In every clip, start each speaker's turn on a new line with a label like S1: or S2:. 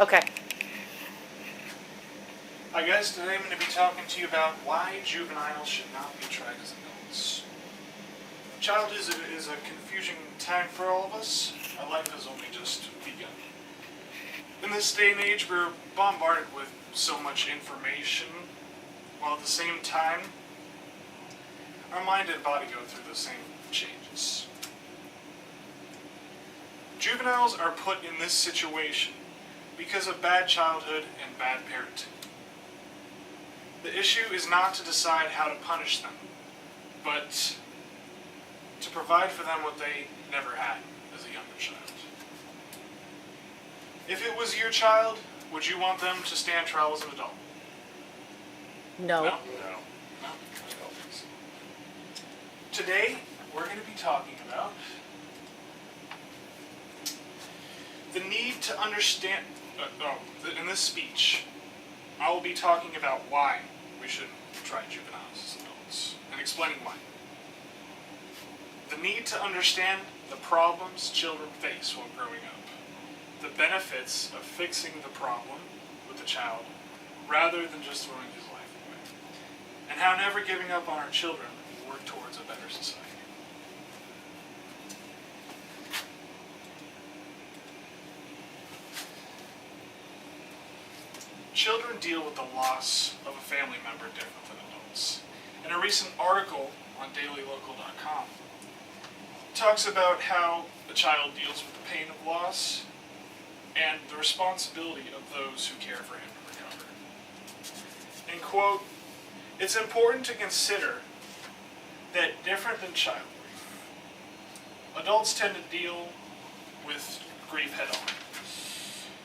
S1: Okay.
S2: Hi guys, today I'm going to be talking to you about why juveniles should not be tried as adults. Childhood is a confusing time for all of us. Our life has only just begun. In this day and age, we're bombarded with so much information, while at the same time, our mind and body go through the same changes. Juveniles are put in this situation because of bad childhood and bad parenting. The issue is not to decide how to punish them, but to provide for them what they never had as a younger child. If it was your child, would you want them to stand trial as an adult?
S1: No.
S2: No? Today, we're going to be talking about the need to understand, in this speech, I will be talking about why we shouldn't try juveniles as adults, and explaining why. The need to understand the problems children face while growing up, the benefits of fixing the problem with the child, rather than just throwing his life away, and how never giving up on our children will work towards a better society. Children deal with the loss of a family member different than adults. In a recent article on dailylocal.com, it talks about how a child deals with the pain of loss and the responsibility of those who care for him to recover. And quote, "It's important to consider that different than child grief, adults tend to deal with grief head on.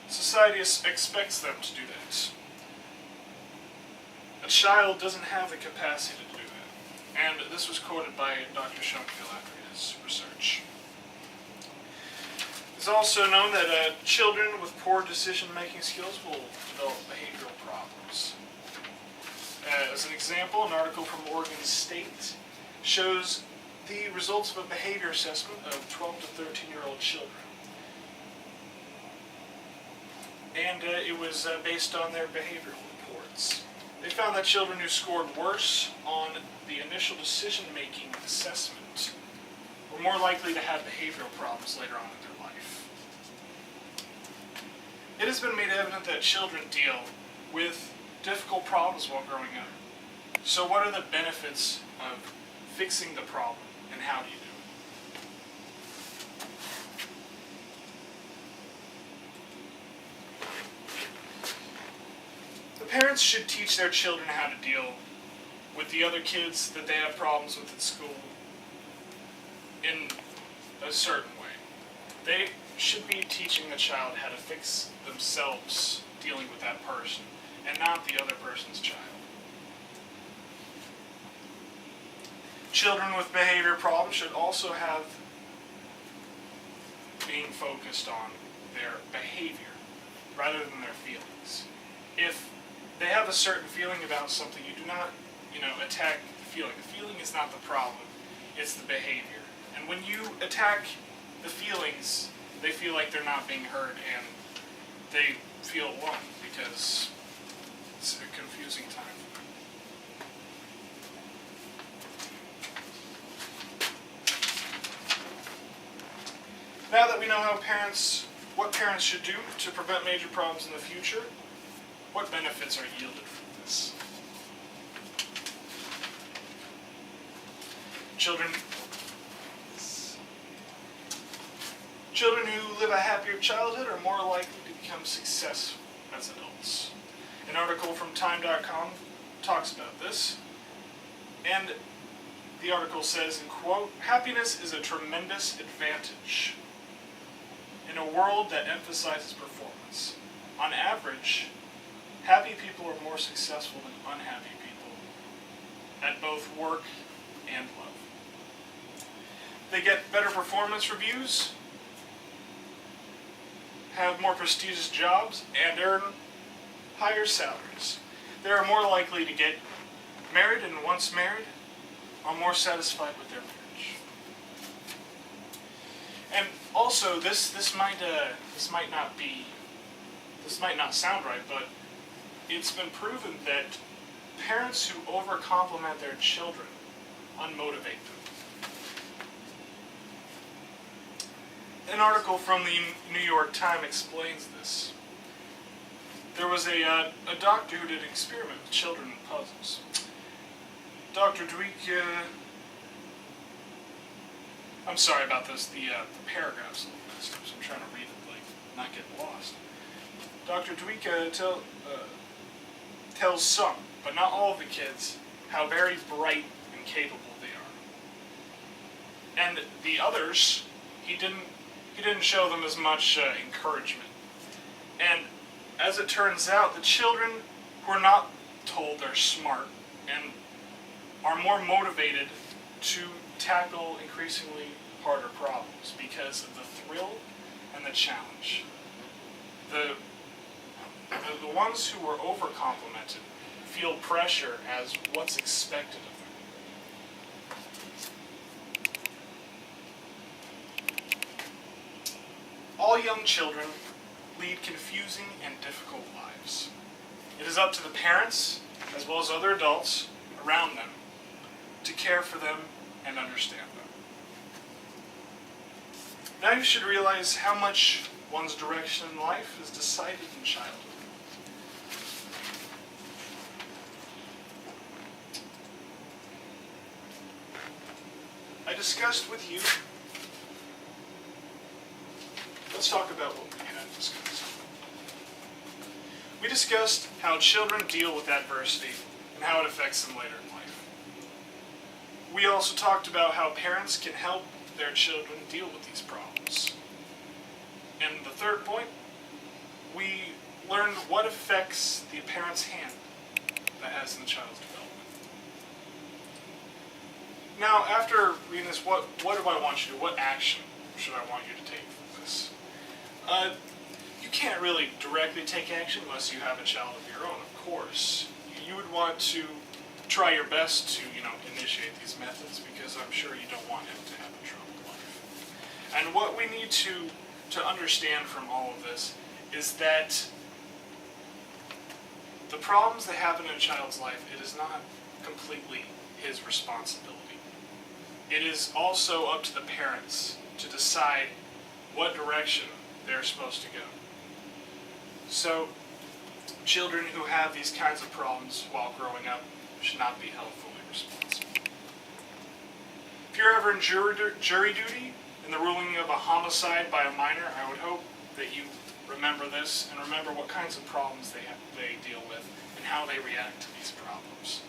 S2: Society expects them to do that. A child doesn't have the capacity to do that." And this was quoted by Dr. Schoenfield after his research. It's also known that children with poor decision-making skills will develop behavioral problems. As an example, an article from Oregon State shows the results of a behavior assessment of 12 to 13-year-old children. And it was based on their behavioral reports. They found that children who scored worse on the initial decision-making assessment were more likely to have behavioral problems later on in their life. It has been made evident that children deal with difficult problems while growing up. So what are the benefits of fixing the problem, and how do you do it? Parents should teach their children how to deal with the other kids that they have problems with at school in a certain way. They should be teaching the child how to fix themselves dealing with that person, and not the other person's child. Children with behavior problems should also have being focused on their behavior rather than their feelings. If they have a certain feeling about something, you do not, attack the feeling. The feeling is not the problem, it's the behavior. And when you attack the feelings, they feel like they're not being heard, and they feel alone because it's a confusing time for them. Now that we know what parents should do to prevent major problems in the future, what benefits are yielded from this? Children who live a happier childhood are more likely to become successful as adults. An article from Time.com talks about this, and the article says, in quote, "Happiness is a tremendous advantage in a world that emphasizes performance. On average, happy people are more successful than unhappy people at both work and love. They get better performance reviews, have more prestigious jobs, and earn higher salaries. They are more likely to get married, and once married, are more satisfied with their marriage." And also, this might this might not sound right, but it's been proven that parents who overcompliment their children unmotivate them. An article from the New York Times explains this. There was a doctor who did an experiment with children and puzzles. Dr. Dweck, I'm sorry about this, the paragraph's a little messed up, so I'm trying to read it, not get lost. Dr. Dweck tells some, but not all of the kids, how very bright and capable they are. And the others, he didn't show them as much encouragement. And as it turns out, the children who are not told they're smart and are more motivated to tackle increasingly harder problems because of the thrill and the challenge. The ones who were overcomplimented feel pressure as what's expected of them. All young children lead confusing and difficult lives. It is up to the parents, as well as other adults around them, to care for them and understand them. Now you should realize how much one's direction in life is decided in childhood. I discussed with you. Let's talk about what we had discussed. We discussed how children deal with adversity and how it affects them later in life. We also talked about how parents can help their children deal with these problems. And the third point, we learned what affects the parent's hand that has in the child's development. Now, after reading this, what do I want you to do? What action should I want you to take from this? You can't really directly take action unless you have a child of your own, of course. You would want to try your best to, initiate these methods because I'm sure you don't want him to have a troubled life. And what we need to understand from all of this is that the problems that happen in a child's life, it is not completely his responsibility. It is also up to the parents to decide what direction they're supposed to go. So, children who have these kinds of problems while growing up should not be held fully responsible. If you're ever in jury duty in the ruling of a homicide by a minor, I would hope that you remember this and remember what kinds of problems they deal with and how they react to these problems.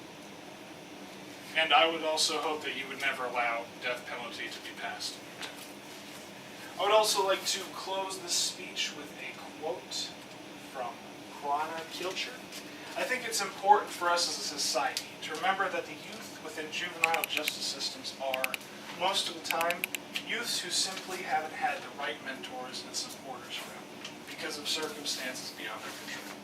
S2: And I would also hope that you would never allow death penalty to be passed. I would also like to close this speech with a quote from Krana Kilcher. I think it's important for us as a society to remember that the youth within juvenile justice systems are, most of the time, youths who simply haven't had the right mentors and supporters around them because of circumstances beyond their control.